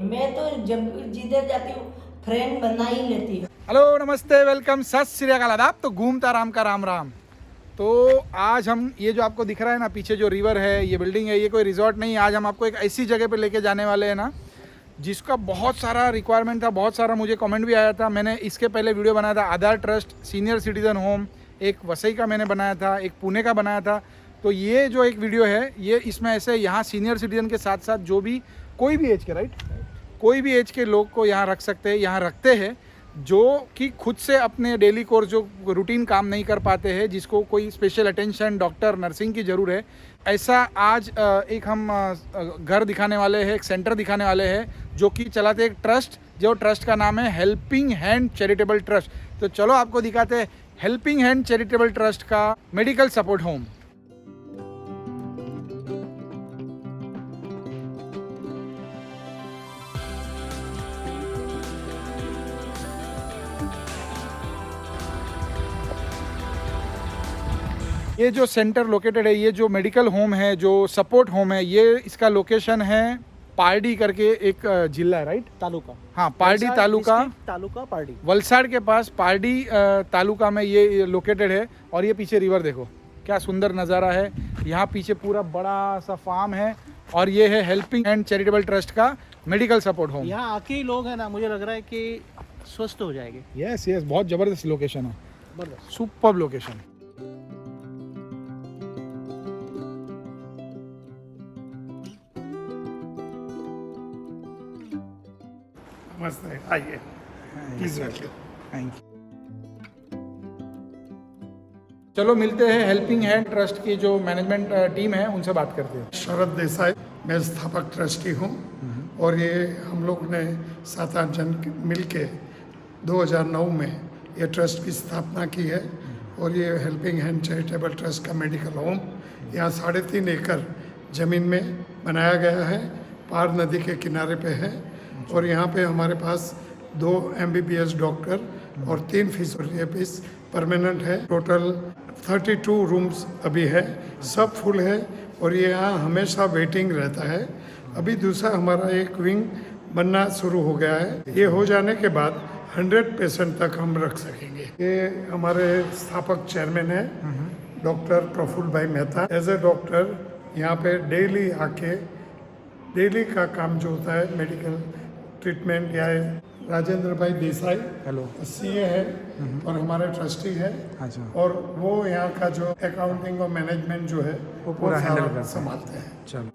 मैं तो जब जिधर जाती हूँ फ्रेंड बना ही लेती हूँ। हेलो नमस्ते वेलकम सत श्री अकाल आदाब। तो घूमता राम का राम राम। तो आज हम ये जो आपको दिख रहा है ना पीछे जो रिवर है, ये बिल्डिंग है, ये कोई रिजॉर्ट नहीं। आज हम आपको एक ऐसी जगह पे लेके जाने वाले हैं ना जिसका बहुत सारा रिक्वायरमेंट था, बहुत सारा मुझे कमेंट भी आया था। मैंने इसके पहले वीडियो बनाया था आधार ट्रस्ट सीनियर सिटीज़न होम, एक वसई का मैंने बनाया था, एक पुणे का बनाया था। तो ये जो एक वीडियो है ये इसमें ऐसे यहाँ सीनियर सिटीज़न के साथ साथ जो भी कोई भी एज के कोई भी एज के लोग को यहाँ रख सकते हैं, यहाँ रखते हैं जो कि खुद से अपने डेली कोर्स जो रूटीन काम नहीं कर पाते हैं, जिसको कोई स्पेशल अटेंशन डॉक्टर नर्सिंग की ज़रूर है। ऐसा आज एक हम घर दिखाने वाले हैं, एक सेंटर दिखाने वाले हैं जो कि चलाते एक ट्रस्ट, जो ट्रस्ट का नाम है हेल्पिंग हैंड चैरिटेबल ट्रस्ट। तो चलो आपको दिखाते हैं हेल्पिंग हैंड चैरिटेबल ट्रस्ट का मेडिकल सपोर्ट होम। ये जो सेंटर लोकेटेड है, ये जो मेडिकल होम है, जो सपोर्ट होम है, ये इसका लोकेशन है पारडी करके एक जिला है, राइट? तालुका। हाँ, पारडी तालुका पारडी, वलसाड़ के पास पारडी तालुका में ये लोकेटेड है। और ये पीछे रिवर देखो क्या सुंदर नज़ारा है। यहाँ पीछे पूरा बड़ा सा फार्म है और ये है हेल्पिंग एंड चैरिटेबल ट्रस्ट का मेडिकल सपोर्ट होम। यहाँ आके ही लोग है ना, मुझे लग रहा है कि स्वस्थ हो जाएंगे। यस यस, बहुत ज़बरदस्त लोकेशन है, सुपर्ब लोकेशन। मस्त है, आइए प्लीज वेलकम। Thank you. चलो मिलते हैं हेल्पिंग हैंड ट्रस्ट की जो मैनेजमेंट टीम है, उनसे बात करते हैं। शरद देसाई, मैं स्थापक ट्रस्टी हूँ और ये हम लोग ने 7-8 जन मिल के 2009 में ये ट्रस्ट की स्थापना की है। और ये हेल्पिंग हैंड चैरिटेबल ट्रस्ट का मेडिकल होम यहाँ 3.5 एकड़ ज़मीन में बनाया गया है, पार नदी के किनारे पे है। और यहाँ पे हमारे पास 2 MBBS डॉक्टर और 3 फिजियोथेरेपिस्ट परमानेंट है। टोटल 32 रूम्स अभी है, सब फुल है और ये यहाँ हमेशा वेटिंग रहता है। अभी दूसरा हमारा एक विंग बनना शुरू हो गया है। ये हो जाने के बाद 100 पेशेंट तक हम रख सकेंगे। ये हमारे स्थापक चेयरमैन है डॉक्टर प्रफुल्ल भाई मेहता। एज ए डॉक्टर यहाँ पे डेली आके डेली का काम जो होता है मेडिकल ट्रीटमेंट या राजेंद्र भाई देसाई, हेलो, CA है और हमारे ट्रस्टी है। अच्छा। और वो यहाँ का जो अकाउंटिंग और मैनेजमेंट जो है वो पूरा हैंडल करते हैं, संभालते हैं। चलो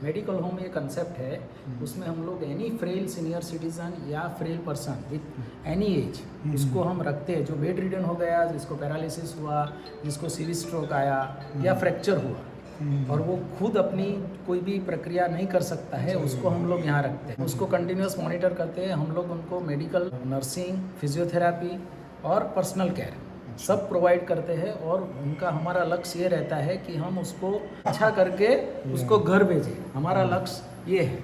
मेडिकल होम एक कंसेप्ट है, उसमें हम लोग एनी फ्रेल सीनियर सिटीजन या frail person with any age इसको हम रखते हैं। जो बेड रिडन हो गया, जिसको पैरालिसिस हुआ, जिसको सीरियस स्ट्रोक आया या फ्रैक्चर हुआ और वो खुद अपनी कोई भी प्रक्रिया नहीं कर सकता है, उसको हम लोग यहाँ रखते हैं। उसको कंटिन्यूस मॉनिटर करते हैं हम लोग। उनको मेडिकल, नर्सिंग, फिजियोथेरापी और पर्सनल केयर सब प्रोवाइड करते हैं। और उनका हमारा लक्ष्य ये रहता है कि हम उसको अच्छा करके उसको घर भेजें। हमारा लक्ष्य ये है।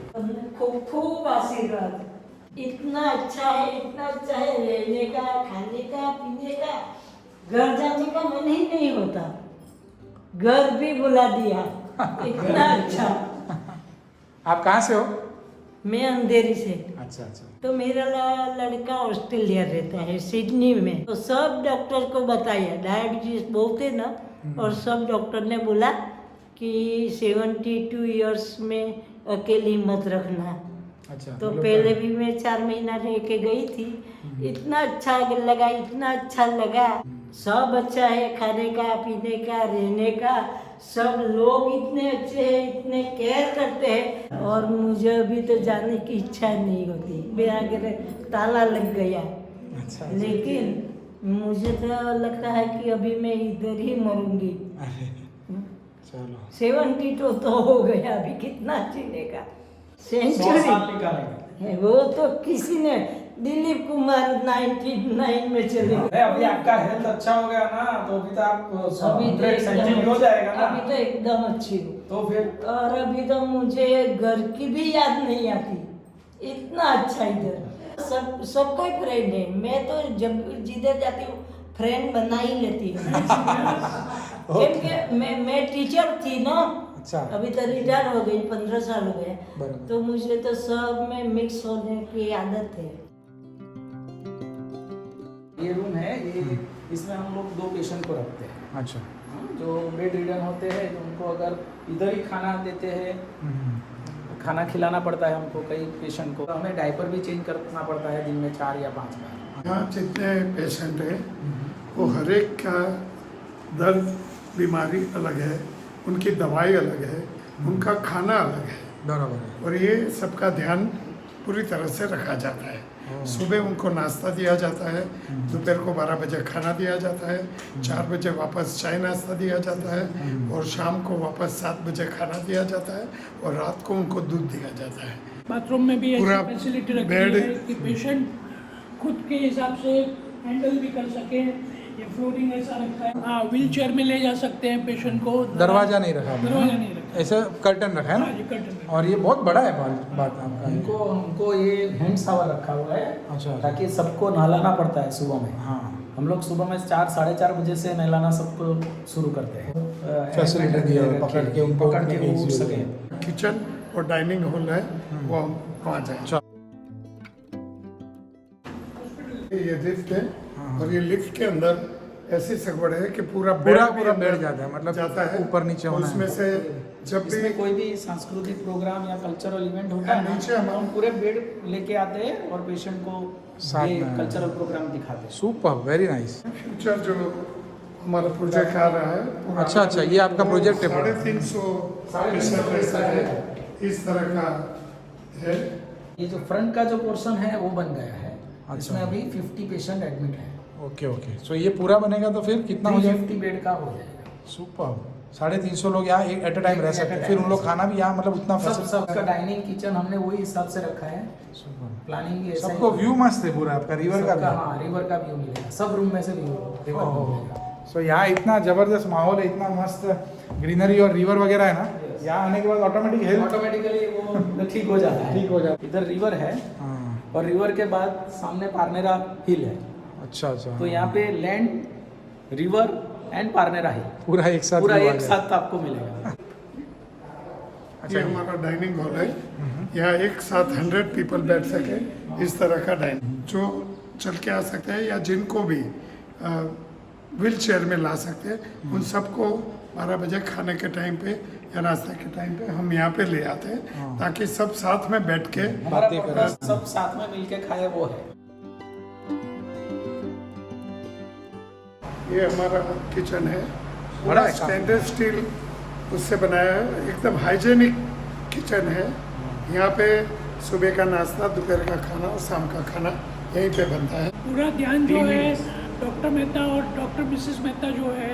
खूब खूब आशीर्वाद। इतना अच्छा है, इतना अच्छा है, रहने का, खाने का, पीने का, घर जाने का मन ही नहीं होता। घर भी बुला दिया, इतना अच्छा। आप कहाँ से हो? मैं अंधेरी से। अच्छा अच्छा। तो मेरा लड़का ऑस्ट्रेलिया रहता है, सिडनी में। तो सब डॉक्टर को बताया, डायबिटीज बहुत है ना, और सब डॉक्टर ने बोला कि 72 इयर्स में अकेली मत रखना। अच्छा। तो पहले भी मैं 4 महीना रह के गई थी। इतना अच्छा लगा, इतना अच्छा लगा। सब अच्छा है, खाने का, पीने का, रहने का, सब लोग इतने अच्छे हैं, इतने केयर करते हैं। और मुझे अभी तो जाने की इच्छा नहीं होती, मेरा घर ताला लग गया। अच्छा। लेकिन मुझे तो लगता है कि अभी मैं इधर ही मरूंगी। चलो 72 तो हो गया, अभी कितना जीने का। सेंचुरी वो तो किसी ने दिलीप कुमार 99 में चले गए। अभी आपका हेल्थ अच्छा हो गया ना, तो अभी तो आप अभी तो 100 सेंचुरी हो जाएगा ना। अभी तो एकदम अच्छी हूँ। तो फिर और अभी तो मुझे घर की भी याद नहीं आती, इतना अच्छा इधर सबको ही फ्रेंड है। मैं तो जब जिधर जाती हूँ फ्रेंड बना ही लेती हूँ। क्योंकि मैं टीचर थी ना, अच्छा। अभी तो रिटायर हो गई, 15 साल हो गए, बराबर। तो मुझे तो सब में मिक्स होने की आदत है। ये रूम है, ये इसमें हम लोग 2 पेशेंट को रखते हैं। अच्छा। जो बेड रिडन होते हैं, जो उनको अगर इधर ही खाना देते हैं, खाना खिलाना पड़ता है हमको कई पेशेंट को, हमें डायपर भी चेंज करना पड़ता है दिन में 4 या 5 बार। यहाँ जितने पेशेंट हैं वो हर एक का दर्द बीमारी अलग है, उनकी दवाई अलग है, उनका खाना अलग है, बराबर है। और ये सबका ध्यान पूरी तरह से रखा जाता है। सुबह उनको नाश्ता दिया जाता है, दोपहर को 12 बजे खाना दिया जाता है, 4 बजे वापस चाय नाश्ता दिया जाता है, और शाम को वापस 7 बजे खाना दिया जाता है, और रात को उनको दूध दिया जाता है। बाथरूम में भी पूरा ऐसी फैसिलिटी रखी बेड- है कि पेशेंट खुद के हिसाब से हैंडल भी कर सके। ये फ्लोरिंग ऐसा रखा है, हाँ व्हील चेयर में ले जा सकते हैं पेशेंट को। दरवाजा नहीं रखा आपने? दरवाजा नहीं रखा, ऐसा कर्टन रखा है हाँ ना? जी कर्टन रखा। और ये बहुत बड़ा है बात आपका। हमको ये हैंड शावर रखा हुआ है, अच्छा। ताकि सबको नहलाना पड़ता है सुबह में। हाँ। हम लोग सुबह में 4 साढ़े 4 बजे से नहलाना सबको शुरू करते हैं। फैसिलिटी दिया है, पकड़ के उनको पकड़ के उठने की वो उठ easy हो सके। किचन और डाइनिंग हॉल है, वो हम वहाँ जाएं। अच्छा। ये लिफ्ट है, और ये लिफ्ट के अंदर ऐसी सगवड़ है कि पूरा पूरा भी पूरा अंदर बेड जाता है, मतलब जाता है, ऊपर नीचे होना है। उसमें से जब भी इसमें कोई भी सांस्कृतिक प्रोग्राम या कल्चरल इवेंट होता है, नीचे हम पूरे बेड लेके आते हैं और पेशेंट को साथ ये में। कल्चरल प्रोग्राम दिखाते हैं। Super, very nice. फ्यूचर जो हमारा प्रोजेक्ट आ रहा है पूरा अच्छा अच्छा, ये आपका प्रोजेक्ट है पूरा। 350 ऐसा है, इस तरह का है। ये जो फ्रंट का जो पोर्शन है वो बन गया है। अच्छा। इसमें अभी 50 पेशेंट एडमिट है। ओके ओके, सो ये पूरा बनेगा तो फिर कितना हो जाएगा? 350 बेड का हो जाएगा। सुपर। 350 लोग यहाँ एक एट अ टाइम रह सकते हैं, फिर उन लोग खाना भी यहाँ मतलब उतना सबका डाइनिंग किचन हमने वही हिसाब से रखा है। सुपर। प्लानिंग भी ऐसा सबको ही- व्यू मस्त है पूरा आपका रिवर का सबका, भी। हाँ रिवर का व्यू मिलेगा, सब रूम में से व्यू रिवर मिलेगा। सो यहाँ इतना जबरदस्त माहौल है, इतना मस्त ग्रीनरी और रिवर वगैरह है ना, यहाँ आने के बाद ऑटोमेटिक हेल्थ ऑटोमेटिकली वो ठीक हो जाता है। ठीक हो जाता इधर रिवर है, हाँ। और रिवर के बाद सामने पारनेरा हिल है। अच्छा अच्छा, तो यहाँ पे लैंड, रिवर एंड पारनेरा हिल पूरा एक साथ पूरा view आ एक गया। साथ आपको मिलेगा। ये हमारा डाइनिंग हॉल है, यहाँ एक साथ 100 पीपल बैठ सके, इस तरह का डाइनिंग जो चल के आ सकते हैं या जिनको भी व्हील चेयर में ला सकते हैं, उन सबको 12 बजे खाने के टाइम पे या नाश्ते के टाइम पे हम यहाँ पे ले आते हैं, ताकि सब साथ में बैठ के हमारा बातें करें। पर्पस सब साथ में मिलके खाए वो है। ये हमारा किचन है, बड़ा पूरा है स्टैंडर्ड स्टील उससे बनाया है, एकदम हाइजेनिक किचन है। यहाँ पे सुबह का नाश्ता, दोपहर का खाना और शाम का खाना यहीं पे बनता है। पूरा ध्यान जो है डॉक्टर मेहता और डॉक्टर मिसेस मेहता जो है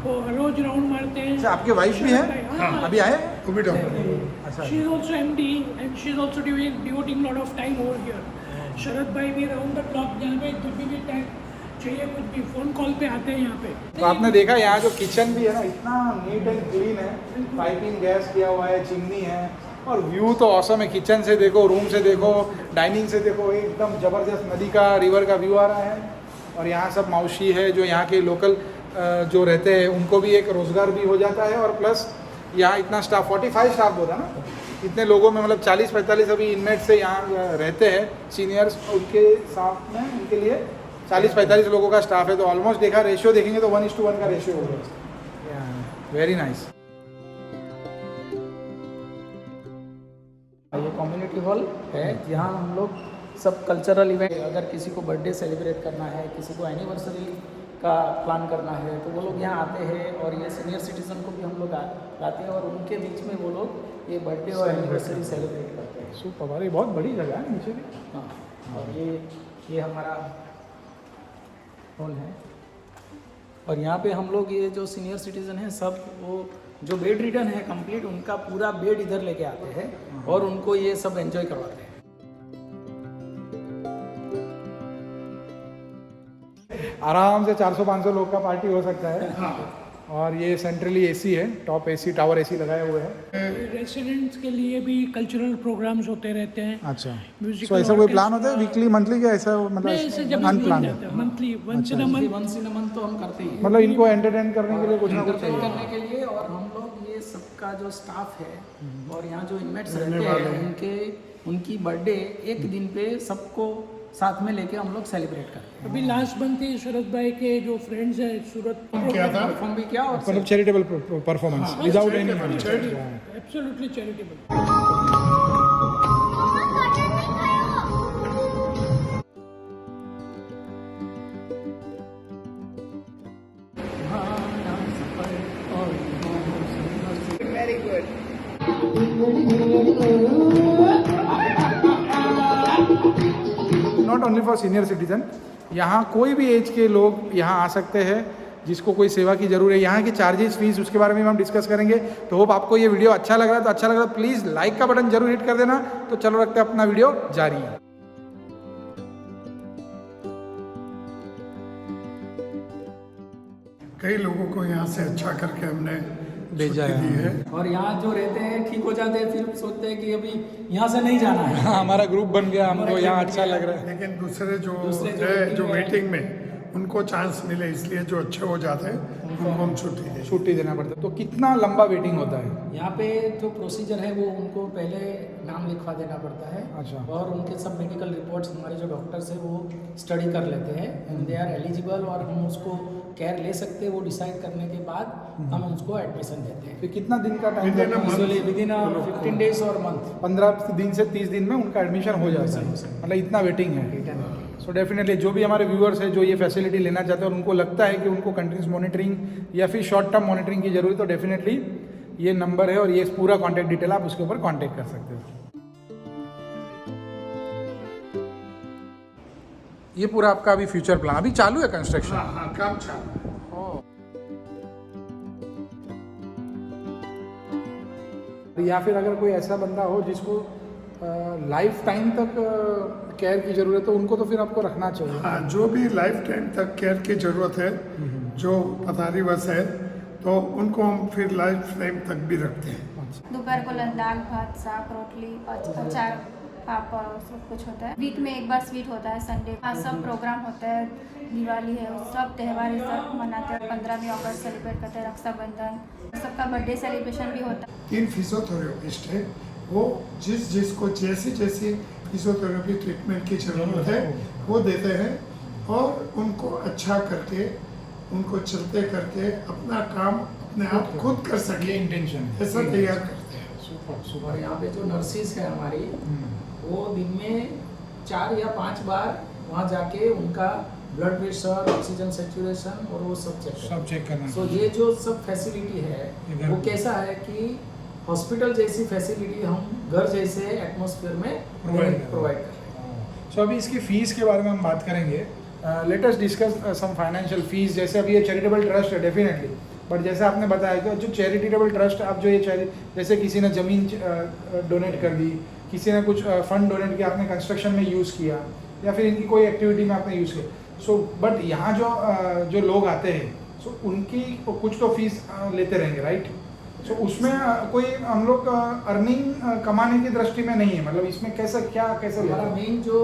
वो रोज राउंड मारते हैं। अच्छा, आपके वाइफ भी है? हाँ, अभी आए? वो भी डॉक्टर अच्छा। She is also MD and she is also devoting lot of time over here. Sharad भाई भी राउंड द क्लॉक जहाँ पे जब भी टाइम चाहिए कुछ भी फोन कॉल पे आते हैं यहाँ पे। तो आपने देखा यहाँ जो किचन भी है ना, इतना नीट एंड क्लीन है, पाइपिंग गैस किया हुआ है, चिमनी है, और व्यू तो ऑसम है। किचन से देखो, रूम से देखो, डाइनिंग से देखो, एकदम ज़बरदस्त नदी का, रिवर का व्यू आ रहा है। और यहाँ सब मौसी है जो यहाँ के लोकल जो रहते हैं, उनको भी एक रोज़गार भी हो जाता है, और प्लस यहाँ इतना स्टाफ 45 स्टाफ होता है ना, इतने लोगों में मतलब 40-45 अभी इनमेट से यहाँ रहते हैं सीनियर्स, उनके साथ में उनके लिए 40-45 लोगों का स्टाफ है। तो ऑलमोस्ट देखा, रेशियो देखेंगे तो 1:1 का रेशियो होगा। Very nice. ये कम्युनिटी हॉल है जहाँ हम लोग सब कल्चरल इवेंट, अगर किसी को बर्थडे सेलिब्रेट करना है, किसी को एनिवर्सरी का प्लान करना है, तो वो लोग यहाँ आते हैं। और ये सीनियर सिटीजन को भी हम लोग लाते हैं, और उनके बीच में वो लोग ये बर्थडे और एनिवर्सरी सेलिब्रेट करते हैं। सुपर, अरे बहुत बड़ी जगह है नीचे भी। हाँ, और ये हमारा हॉल है। और यहाँ पे हम लोग ये जो सीनियर सिटीजन हैं सब, वो जो बेड रिडन है कंप्लीट, उनका पूरा बेड इधर लेके आते हैं और उनको ये सब एंजॉय करवाते हैं। आराम से 400-500 लोग का पार्टी हो सकता है। और ये सेंट्रली एसी है, टॉप एसी, टावर एसी लगाए हुए हैं। रेसिडेंट्स के लिए भी कल्चरल प्रोग्राम्स होते रहते हैं। अच्छा, Musical तो ऐसा कोई प्लान orchestra- होता है वीकली, मंथली, क्या ऐसा ऐसे जब मतलब अनप्लान है? Monthly once in a month once in a month तो हम करते ही हैं मतलब इनको एंटरटेन करने के लिए कुछ ना कुछ एंटरटेन चाहिए। करने के लिए। और हम लोग ये सबका जो स्टाफ है और यहाँ जो इनमेट्स रहते हैं उनकी बर्थडे एक दिन पे सबको साथ में लेके हम लोग सेलिब्रेट करते हैं। अभी लास्ट मंथ ही शरद भाई के जो फ्रेंड्स हैं सूरत क्या था? परफॉर्म भी किया और मतलब charitable performance without any money. Absolutely charitable. Not only for senior citizen, यहाँ कोई भी एज के लोग यहाँ आ सकते हैं जिसको कोई सेवा की जरूरत है। यहाँ की चार्जेस, फीस, उसके बारे में हम डिस्कस करेंगे। तो होप आपको ये वीडियो अच्छा लग रहा है, तो अच्छा लग रहा है प्लीज़ लाइक का बटन जरूर हिट कर देना। तो चलो रखते हैं अपना वीडियो जारी। कई लोगों को यहाँ से अच्छा करके हमने भेजा छुट्टी दी है। और यहाँ जो रहते हैं ठीक हो जाते हैं, फिर सोचते हैं कि अभी यहाँ से नहीं जाना है। हाँ, हमारा ग्रुप बन गया, हमको यहाँ अच्छा लग रहा है। लेकिन दूसरे जो waiting वेटिंग में उनको चांस मिले, इसलिए जो अच्छे हो जाते हैं उनको हम छुट्टी दें। छुट्टी देना पड़ता है। तो कितना लंबा वेटिंग होता है? यहाँ पे जो प्रोसीजर है वो उनको पहले नाम लिखवा देना पड़ता है। अच्छा। और उनके सब मेडिकल रिपोर्ट्स हमारे जो डॉक्टर्स हैं वो स्टडी कर लेते हैं एंड दे आर एलिजिबल, और हम उसको केयर ले सकते हैं। वो डिसाइड करने के बाद हम उसको एडमिशन देते हैं। तो कितना दिन का टाइम? विद इन 15 डेज और मंथ। 15 दिन से 30 दिन में उनका एडमिशन हो जाता है, मतलब इतना वेटिंग है। सो डेफिनेटली जो भी हमारे व्यूअर्स हैं जो ये फैसिलिटी लेना चाहते हैं और उनको लगता है कि उनको कंटिन्यूस मॉनिटरिंग या फिर शॉर्ट टर्म मॉनिटरिंग की जरूरत है, तो डेफिनेटली ये नंबर है और ये पूरा कॉन्टैक्ट डिटेल आप उसके ऊपर कॉन्टैक्ट कर सकते हो। ये पूरा आपका अभी फ्यूचर प्लान अभी चालू है कंस्ट्रक्शन? हाँ, काम चालू है। या फिर अगर कोई ऐसा बंदा हो जिसको लाइफ टाइम तक केयर की ज़रूरत है, तो उनको तो फिर आपको रखना चाहिए। हाँ, जो भी लाइफ टाइम तक केयर की ज़रूरत है, जो पथारीवश है, तो उनको हम फिर लाइफ टाइम तक भी रखते हैं। दोपहर को दाल भात साग रोटली अचार पापड़ सब कुछ होता है। वीक में एक बार स्वीट होता है, संडे सब प्रोग्राम होता है। दिवाली है, सब त्यौहार सब मनाते हैं। 15 अगस्त सेलिब्रेट करते हैं, रक्षाबंधन, सबका बर्थडे सेलिब्रेशन भी होता है। 3 फिजियोथेरेपिस्ट है, वो जिसको जैसी फिजियोथेरेपी ट्रीटमेंट की ज़रूरत है वो देते हैं, और उनको अच्छा करके, उनको चलते करके अपना काम अपने आप खुद कर सके, इंटेंशन ऐसा तैयार करते हैं। सुपर और यहाँ पे जो नर्सिस है हमारी, वो दिन में 4 या 5 बार वहाँ जाके उनका ब्लड प्रेशर, ऑक्सीजन सेचुरेशन और वो सब चेक करना। सो ये जो सब फैसिलिटी है वो कैसा है कि हॉस्पिटल जैसी फैसिलिटी हम घर जैसे एटमॉस्फेयर में प्रोवाइड कर रहे हैं। सो अभी इसकी फ़ीस के बारे में हम बात करेंगे। Let us discuss some financial fees. जैसे अभी ये चैरिटेबल ट्रस्ट है डेफिनेटली, बट जैसे आपने बताया कि जो चैरिटेबल ट्रस्ट, आप जो ये जैसे किसी ने ज़मीन डोनेट कर दी, किसी ने कुछ फंड डोनेट किया, आपने कंस्ट्रक्शन में यूज़ किया, या फिर इनकी कोई एक्टिविटी में आपने यूज़ किया। सो बट यहाँ जो लोग आते हैं, सो उनकी कुछ तो फीस लेते रहेंगे, राइट? सो उसमें कोई हम लोग अर्निंग कमाने की दृष्टि में नहीं है, मतलब इसमें कैसे हमारा मेन जो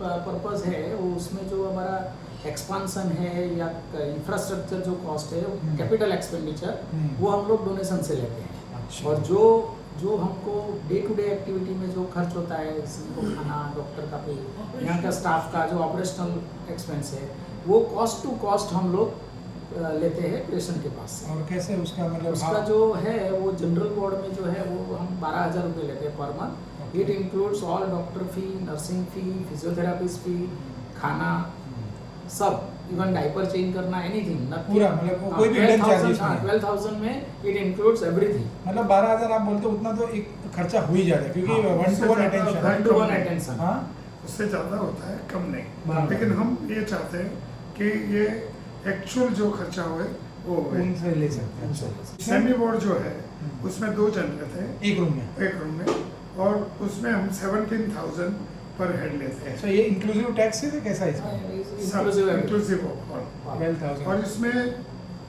पर्पस है वो उसमें जो हमारा एक्सपांसन है या इंफ्रास्ट्रक्चर जो कॉस्ट है, कैपिटल एक्सपेंडिचर, वो हम लोग डोनेशन से लेते हैं। अच्छा। और जो हमको डे टू डे एक्टिविटी में जो खर्च होता है, जिनको खाना, डॉक्टर का पे, यहाँ का स्टाफ का जो ऑपरेशनल एक्सपेंस है, वो कॉस्ट टू कॉस्ट हम लोग लेते हैं पेशेंट के पास से। और कैसे उसका मतलब उसका जो है वो जनरल वार्ड में जो है वो हम 12,000 रुपये लेते हैं per month. It includes all doctor fee, nursing fee, physiotherapist fee, खाना, सब, इवन डाइपर चेंज करना, एनीथिंग, पूरा, मतलब कोई भी हिडन चार्जेस नहीं। 12,000 में इट इंक्लूड्स एवरीथिंग। मतलब 12,000 आप बोलते हो, उतना तो एक खर्चा हो ही जाता है, क्योंकि 1-to-1 अटेंशन। 1-to-1 attention. हाँ, उससे ज़्यादा होता है, कम नहीं। बराबर। लेकिन हम ये चाहते हैं कि ये एक्चुअल जो खर्चा हुए वो होए। उनसे ले सकते हैं। अच्छा। सेमी बोर्ड जो है उसमें 2 जन रहते हैं एक रूम में? एक रूम में, और उसमें हम 17,000 पर हेड लेते हैं। सो ये इंक्लूसिव टैक्स है कैसा है इसमें? Inclusive है। इंक्लूसिव ऑफ 12,000 और इसमें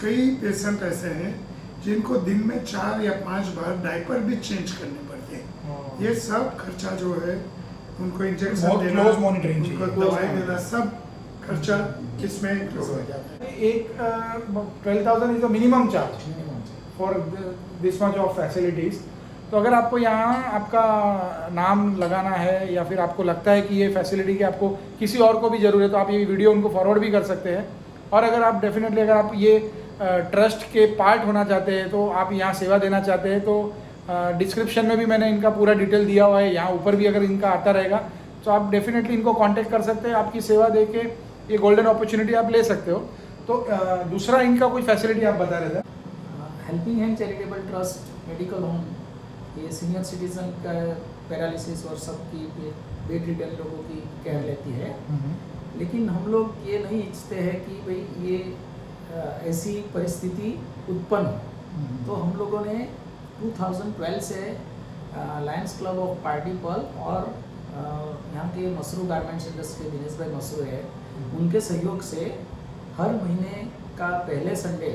कई पेशेंट ऐसे हैं जिनको दिन में 4 या 5 बार डायपर भी चेंज करने पड़ते हैं। ये सब खर्चा जो है उनको इंजेक्शन बहुत देना, close monitoring उनको चाहिए। दवाई देना, सब खर्चा इसमें इंक्लूड हो जाता है। एक 12,000 is the minimum charge for this much of facilities. तो अगर आपको यहाँ आपका नाम लगाना है या फिर आपको लगता है कि ये फैसिलिटी की आपको किसी और को भी ज़रूरत है तो आप ये वीडियो उनको फॉरवर्ड भी कर सकते हैं। और अगर आप डेफिनेटली अगर आप ये ट्रस्ट के पार्ट होना चाहते हैं तो आप यहाँ सेवा देना चाहते हैं तो डिस्क्रिप्शन में भी मैंने इनका पूरा डिटेल दिया हुआ है, यहाँ ऊपर भी अगर इनका आता रहेगा तो आप डेफिनेटली इनको कांटेक्ट कर सकते हैं। आपकी सेवा दे के ये गोल्डन अपॉर्चुनिटी आप ले सकते हो। तो दूसरा इनका कोई फैसिलिटी आप बता रहे थे? Helping hand charitable trust medical home, ये सीनियर सिटीजन का पैरालिसिस और सबकी बेड रिडन लोगों की केयर लेती है। लेकिन हम लोग ये नहीं इच्छते हैं कि भाई ये ऐसी परिस्थिति उत्पन्न हो। तो हम लोगों ने 2012 से लायंस क्लब ऑफ पार्टीपल और यहाँ के मसरू गारमेंट्स इंडस्ट्री के दिनेश भाई मसरू है, उनके सहयोग से हर महीने का पहले संडे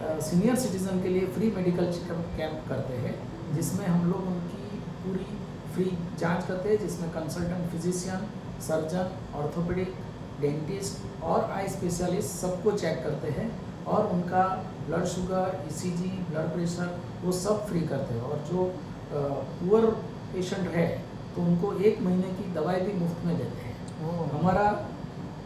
सीनियर सिटीज़न के लिए फ्री मेडिकल चेकअप कैंप करते हैं, जिसमें हम लोग उनकी पूरी फ्री जांच करते हैं, जिसमें consultant physician, surgeon, orthopaedic, dentist और आई स्पेशलिस्ट सबको चेक करते हैं और उनका blood sugar, ECG, blood pressure वो सब फ्री करते हैं। और जो पुअर पेशेंट है तो उनको 1 महीने की दवाई भी मुफ्त में देते हैं। हमारा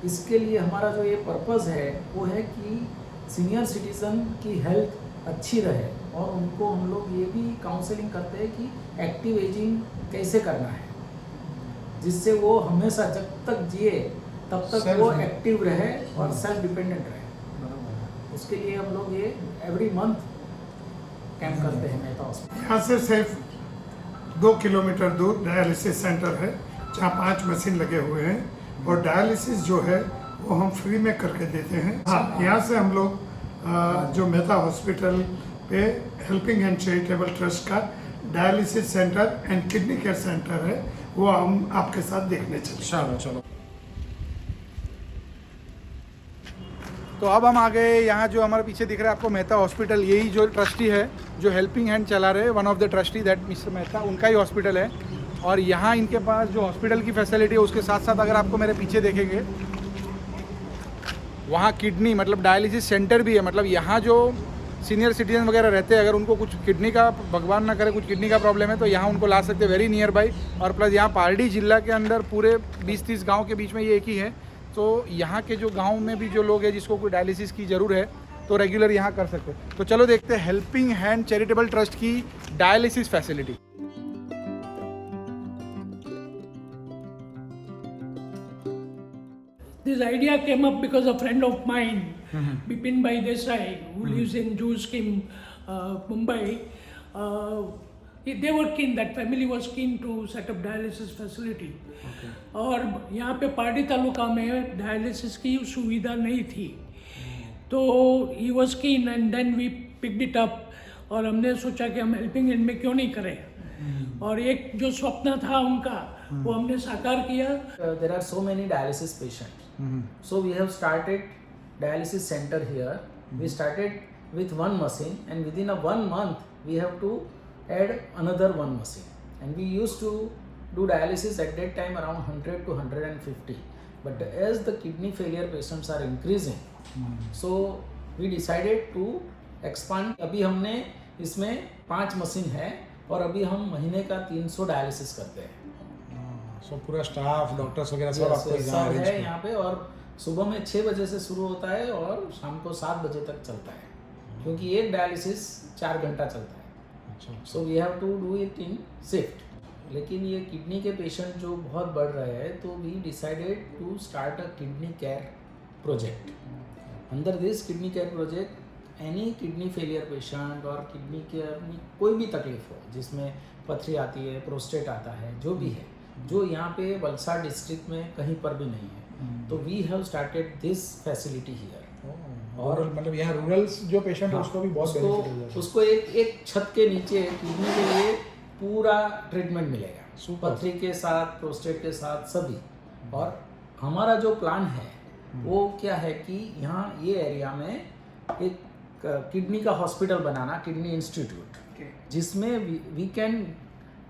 इसके लिए हमारा जो ये पर्पज़ है वो है कि सीनियर सिटीज़न की हेल्थ अच्छी रहे और उनको हम लोग ये भी काउंसलिंग करते हैं कि एक्टिव एजिंग कैसे करना है, जिससे वो हमेशा जब तक जिए तब तक वो एक्टिव रहे और सेल्फ डिपेंडेंट रहे। उसके लिए हम लोग ये एवरी मंथ कैंप करते हैं मेहता हॉस्पिटल। यहाँ से सिर्फ 2 किलोमीटर दूर डायलिसिस सेंटर है जहाँ 5 मशीन लगे हुए हैं और डायलिसिस जो है वो हम फ्री में करके देते हैं। हाँ, यहाँ से हम लोग जो मेहता हॉस्पिटल पे हेल्पिंग हैंड चैरिटेबल ट्रस्ट का dialysis centre and kidney care centre है वो हम आपके साथ देखने चले। चलो। तो अब हम आ गए यहाँ जो हमारे पीछे दिख रहा है आपको मेहता हॉस्पिटल, यही जो ट्रस्टी है जो हेल्पिंग हैंड चला रहे हैं, one of the trustee that mister Mehta, उनका ही हॉस्पिटल है। और यहाँ इनके पास जो हॉस्पिटल की फैसिलिटी है उसके साथ साथ अगर आपको मेरे पीछे देखेंगे वहाँ किडनी मतलब डायलिसिस सेंटर भी है। मतलब यहाँ जो सीनियर सिटीजन वगैरह रहते हैं अगर उनको कुछ किडनी का भगवान ना करे कुछ किडनी का प्रॉब्लम है तो यहाँ उनको ला सकते हैं वेरी नियर बाई। और प्लस यहाँ पारडी जिला के अंदर पूरे 20-30 गांव के बीच में ये एक ही है। तो यहाँ के जो गांव में भी जो लोग हैं जिसको कोई डायलिसिस की ज़रूर है तो रेगुलर यहाँ कर सकते हैं। तो चलो देखते हैं हेल्पिंग हैंड चैरिटेबल ट्रस्ट की dialysis facility. This idea came up because a friend of mine, Bipin Bhai Desai, who lives in Jew Scheme, Mumbai, they were keen, that family was keen to set up dialysis facility. और यहाँ पे party taluka में dialysis की सुविधा नहीं थी, तो he was keen and then we picked it up और हमने सोचा कि हम हेल्पिंग हैंड में क्यों नहीं करें। और एक जो स्वप्न था उनका वो हमने साकार किया। There are so many dialysis patients. So we have started dialysis center here. We started with 1 machine and within 1 month we have to add another 1 machine. And we used to do dialysis at that time around 100 to 150. But as the kidney failure patients are increasing, so we decided to expand. अभी हमने इसमें 5 machine है और अभी हम महीने का 300 dialysis करते हैं। सो पूरा स्टाफ डॉक्टर्स वगैरह सब आपको सब है यहाँ पे और सुबह में 6 बजे से शुरू होता है और शाम को 7 बजे तक चलता है, क्योंकि एक डायलिसिस 4 घंटा चलता है। So we have to do it in shift. लेकिन ये किडनी के पेशेंट जो बहुत बढ़ रहे हैं तो we decided to start a kidney care project. Under this kidney care project any kidney failure patient और किडनी के कोई भी तकलीफ हो जिसमें पथरी आती है, प्रोस्टेट आता है, जो भी है, जो यहाँ पे वलसाड डिस्ट्रिक्ट में कहीं पर भी नहीं है, तो we have started this facility here. और मतलब यहाँ रूरल जो पेशेंट है उसको भी बहुत बेनिफिट हो जाता है। उसको एक छत के नीचे किडनी के लिए पूरा ट्रीटमेंट मिलेगा। पथरी के साथ, प्रोस्टेट के साथ सभी। और हमारा जो प्लान है वो क्या है कि यहाँ ये एरिया में एक किडनी का हॉस्पिटल बनाना, किडनी इंस्टीट्यूट, जिसमें we can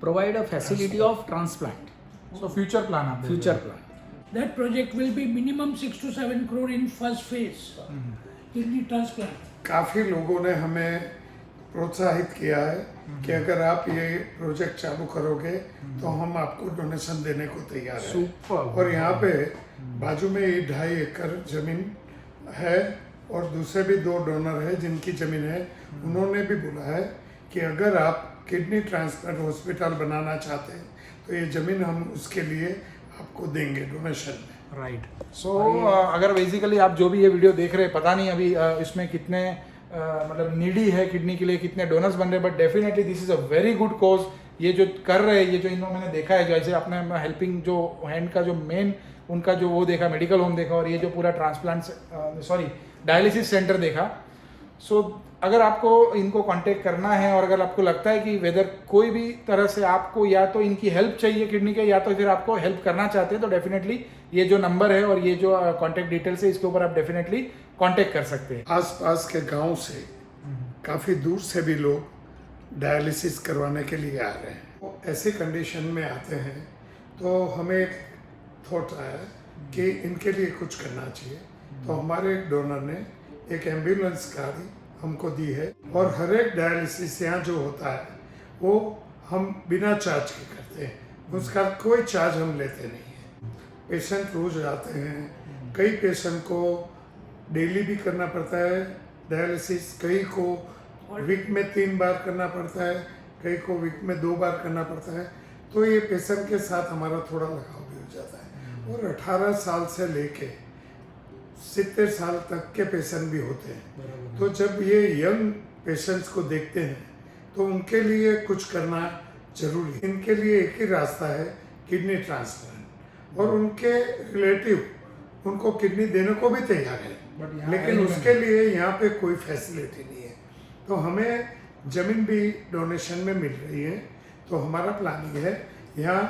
provide a facility of transplant. So future plan आप future plan That project will be minimum 6 to 7 crore in first phase. Kidney transplant. काफ़ी लोगों ने हमें प्रोत्साहित किया है कि अगर आप ये प्रोजेक्ट चालू करोगे तो हम आपको डोनेशन देने को तैयार हैं। सुपर। और यहाँ पे बाजू में ये 2.5 एकड़ ज़मीन है और दूसरे भी 2 डोनर है जिनकी ज़मीन है। उन्होंने भी बोला है कि अगर आप किडनी ट्रांसप्लांट हॉस्पिटल बनाना चाहते हैं तो ये ज़मीन हम उसके लिए आपको देंगे डोनेशन में। राइट। सो अगर बेसिकली आप जो भी ये वीडियो देख रहे हैं, पता नहीं अभी इसमें कितने मतलब नीडी है किडनी के लिए, कितने डोनर्स बन रहे हैं, but definitely this is a very good cause. ये जो कर रहे हैं, ये जो इन्होंने देखा है, जैसे आपने हेल्पिंग जो हैंड का जो मेन उनका जो वो देखा, मेडिकल होम देखा, और ये जो पूरा ट्रांसप्लांट डायलिसिस सेंटर देखा। सो अगर आपको इनको कांटेक्ट करना है और अगर आपको लगता है कि वेदर कोई भी तरह से आपको या तो इनकी हेल्प चाहिए किडनी के, या तो फिर आपको हेल्प करना चाहते हैं, तो डेफिनेटली ये जो नंबर है और ये जो कांटेक्ट डिटेल्स है, इसके ऊपर आप डेफिनेटली कांटेक्ट कर सकते हैं। आसपास के गांव से काफ़ी दूर से भी लोग डायलिसिस करवाने के लिए आ रहे हैं। वो ऐसी कंडीशन में आते हैं तो हमें एक थॉट आया कि इनके लिए कुछ करना चाहिए। तो हमारे एक डोनर ने एक एम्बुलेंस गाड़ी हमको दी है और हर एक डायलिसिस यहाँ जो होता है वो हम बिना चार्ज के करते हैं, उसका कोई चार्ज हम लेते नहीं हैं। पेशेंट रोज आते हैं, कई पेशेंट को डेली भी करना पड़ता है डायलिसिस, कई को वीक में 3 बार करना पड़ता है, कई को वीक में 2 बार करना पड़ता है। तो ये पेशेंट के साथ हमारा थोड़ा लगाव भी हो जाता है। और 18 साल से लेके 70 साल तक के पेशेंट भी होते हैं। तो जब ये यंग पेशेंट्स को देखते हैं तो उनके लिए कुछ करना जरूरी है। इनके लिए एक ही रास्ता है, किडनी ट्रांसप्लांट, और उनके रिलेटिव उनको किडनी देने को भी तैयार है, लेकिन उसके लिए यहाँ पे कोई फैसिलिटी नहीं है। तो हमें ज़मीन भी डोनेशन में मिल रही है। तो हमारा प्लान ये है यहाँ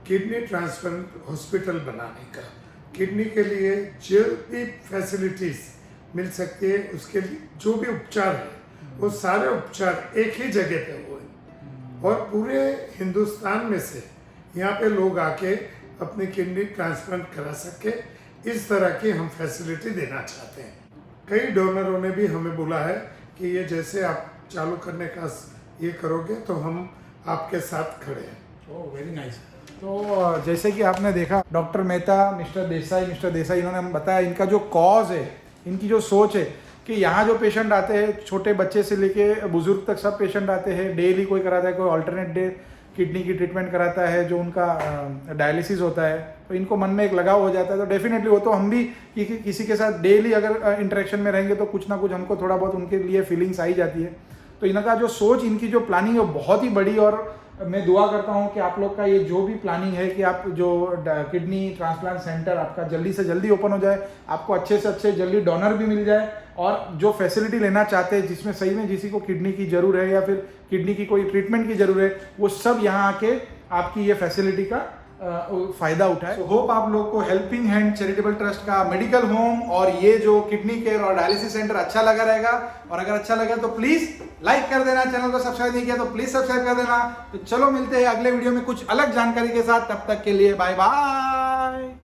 किडनी ट्रांसप्लांट हॉस्पिटल बनाने का। किडनी के लिए जो भी फैसिलिटीज़ मिल सकती है, उसके लिए जो भी उपचार है वो सारे उपचार एक ही जगह पे हुए और पूरे हिंदुस्तान में से यहाँ पे लोग आके अपनी किडनी ट्रांसप्लांट करा सके, इस तरह की हम फैसिलिटी देना चाहते हैं। कई डोनरों ने भी हमें बोला है कि ये जैसे आप चालू करने का ये करोगे तो हम आपके साथ खड़े हैं। Oh very nice. तो जैसे कि आपने देखा डॉक्टर मेहता, मिस्टर देसाई इन्होंने हमें बताया इनका जो कॉज है, इनकी जो सोच है कि यहाँ जो पेशेंट आते हैं, छोटे बच्चे से लेके बुजुर्ग तक सब पेशेंट आते हैं, डेली कोई कराता है, कोई अल्टरनेट डे किडनी की ट्रीटमेंट कराता है, जो उनका डायलिसिस होता है, तो इनको मन में एक लगाव हो जाता है। तो डेफिनेटली वो तो हम भी किसी के साथ डेली अगर इंटरेक्शन में रहेंगे तो कुछ ना कुछ हमको थोड़ा बहुत उनके लिए फीलिंग्स आई जाती है। तो इनका जो सोच, इनकी जो प्लानिंग है बहुत ही बड़ी, और मैं दुआ करता हूँ कि आप लोग का ये जो भी प्लानिंग है कि आप जो किडनी ट्रांसप्लांट सेंटर आपका जल्दी से जल्दी ओपन हो जाए, आपको अच्छे से अच्छे जल्दी डोनर भी मिल जाए, और जो फैसिलिटी लेना चाहते हैं जिसमें सही में किसी को किडनी की ज़रूरत है या फिर किडनी की कोई ट्रीटमेंट की ज़रूरत है, वो सब यहाँ आके आपकी ये फैसिलिटी का फ़ायदा उठाए। तो होप आप लोग को हेल्पिंग हैंड चैरिटेबल ट्रस्ट का मेडिकल होम और ये जो किडनी केयर और डायलिसिस सेंटर अच्छा लगा रहेगा। और अगर अच्छा लगा तो प्लीज़ लाइक कर देना, चैनल को सब्सक्राइब नहीं किया तो प्लीज़ सब्सक्राइब कर देना। तो चलो मिलते हैं अगले वीडियो में कुछ अलग जानकारी के साथ, तब तक के लिए बाय बाय।